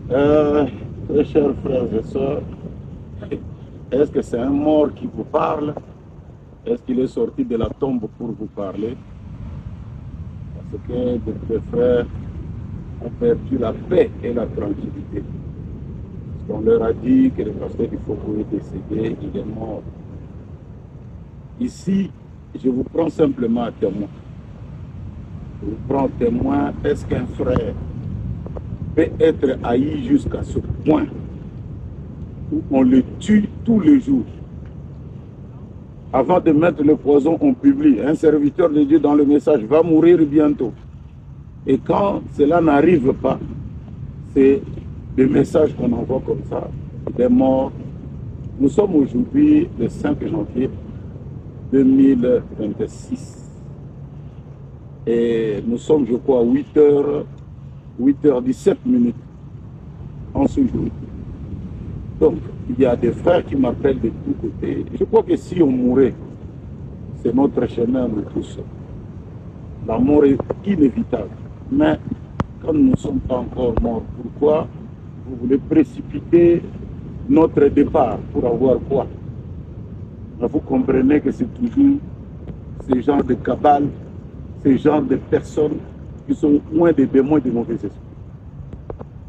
Très chers frères et sœurs, est-ce que c'est un mort qui vous parle? Est-ce qu'il est sorti de la tombe pour vous parler? Parce que des frères ont perdu la paix et la tranquillité. On leur a dit que le pasteur du Faubourg est décédé, il est mort. Ici, je vous prends simplement à témoin. Je vous prends témoin, est-ce qu'un frère peut être haï jusqu'à ce point où on le tue tous les jours? Avant de mettre le poison, on publie. Un serviteur de Dieu dans le message va mourir bientôt. Et quand cela n'arrive pas, c'est des messages qu'on envoie comme ça, des morts. Nous sommes aujourd'hui le 5 janvier 2026. Et nous sommes, je crois, à 8h17 en ce jour. Donc, il y a des frères qui m'appellent de tous côtés. Je crois que si on mourait, c'est notre chemin, nous tous. La mort est inévitable. Mais quand nous ne sommes pas encore morts, pourquoi vous voulez précipiter notre départ pour avoir quoi? Vous comprenez que c'est toujours ces genres de cabales, ces genres de personnes qui sont loin des démons et des mauvais esprits.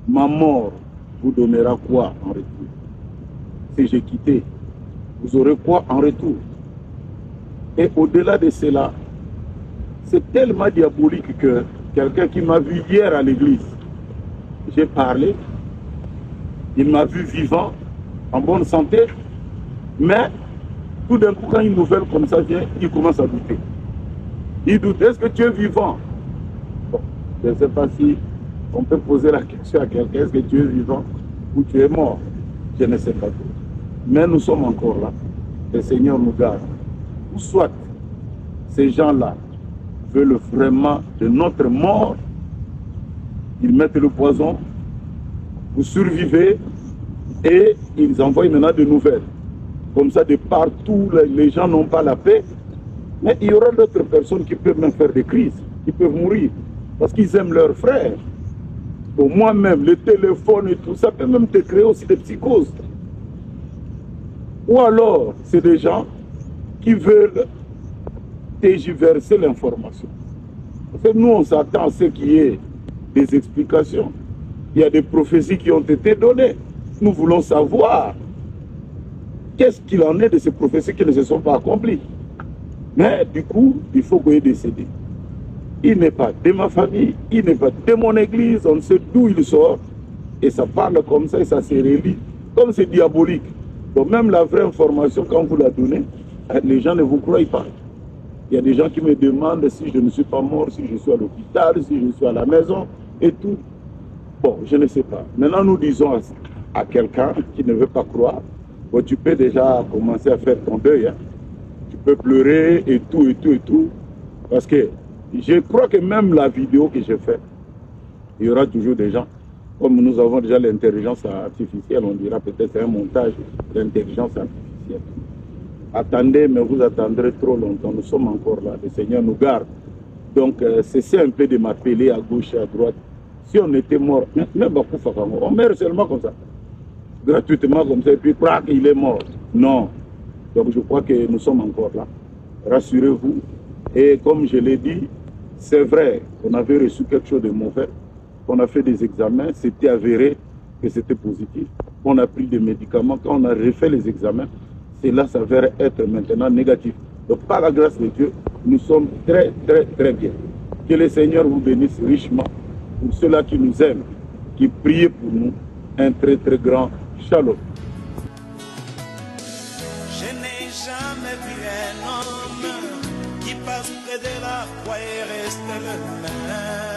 Ma mort vous donnera quoi en retour? Si j'ai quitté, vous aurez quoi en retour? Et au-delà de cela, c'est tellement diabolique que quelqu'un qui m'a vu hier à l'église, j'ai parlé, il m'a vu vivant, en bonne santé, mais tout d'un coup, quand une nouvelle comme ça vient, il commence à douter. Il doute, est-ce que tu es vivant? Bon, je ne sais pas si on peut poser la question à quelqu'un, est-ce que tu es vivant ou tu es mort? Je ne sais pas trop. Mais nous sommes encore là. Le Seigneur nous garde. Ou soit, ces gens-là veulent vraiment de notre mort, ils mettent le poison, vous survivez et ils envoient maintenant de nouvelles. Comme ça, de partout, les gens n'ont pas la paix. Mais il y aura d'autres personnes qui peuvent même faire des crises, qui peuvent mourir, parce qu'ils aiment leurs frères. Bon, moi-même, le téléphone et tout ça peut même te créer aussi des psychoses. Ou alors, c'est des gens qui veulent tergiverser l'information. Parce que nous, on s'attend à ce qu'il y ait des explications. Il y a des prophéties qui ont été données. Nous voulons savoir qu'est-ce qu'il en est de ces prophéties qui ne se sont pas accomplies. Mais du coup, il faut qu'il est décédé. Il n'est pas de ma famille, il n'est pas de mon église, on ne sait d'où il sort. Et ça parle comme ça et ça se relie. Comme c'est diabolique. Donc même la vraie information, quand vous la donnez, les gens ne vous croient pas. Il y a des gens qui me demandent si je ne suis pas mort, si je suis à l'hôpital, si je suis à la maison et tout. Bon, je ne sais pas. Maintenant, nous disons à quelqu'un qui ne veut pas croire, bon, tu peux déjà commencer à faire ton deuil. Hein. Tu peux pleurer et tout, et tout, et tout. Parce que je crois que même la vidéo que j'ai faite, il y aura toujours des gens. Comme nous avons déjà l'intelligence artificielle, on dira peut-être c'est un montage d'intelligence artificielle. Attendez, mais vous attendrez trop longtemps. Nous sommes encore là. Le Seigneur nous garde. Donc, cessez un peu de m'appeler à gauche et à droite. Si on était mort, on meurt seulement comme ça. Gratuitement comme ça, et puis crac, il est mort. Non. Donc, je crois que nous sommes encore là. Rassurez-vous. Et comme je l'ai dit, c'est vrai qu'on avait reçu quelque chose de mauvais. On a fait des examens, c'était avéré que c'était positif. On a pris des médicaments. Quand on a refait les examens, cela s'avère être maintenant négatif. Donc, par la grâce de Dieu, nous sommes très, très, très bien. Que le Seigneur vous bénisse richement. Pour ceux-là qui nous aiment, qui prient pour nous, un très, très grand shalom. Je n'ai jamais vu un homme qui passe près de la croix et reste le même.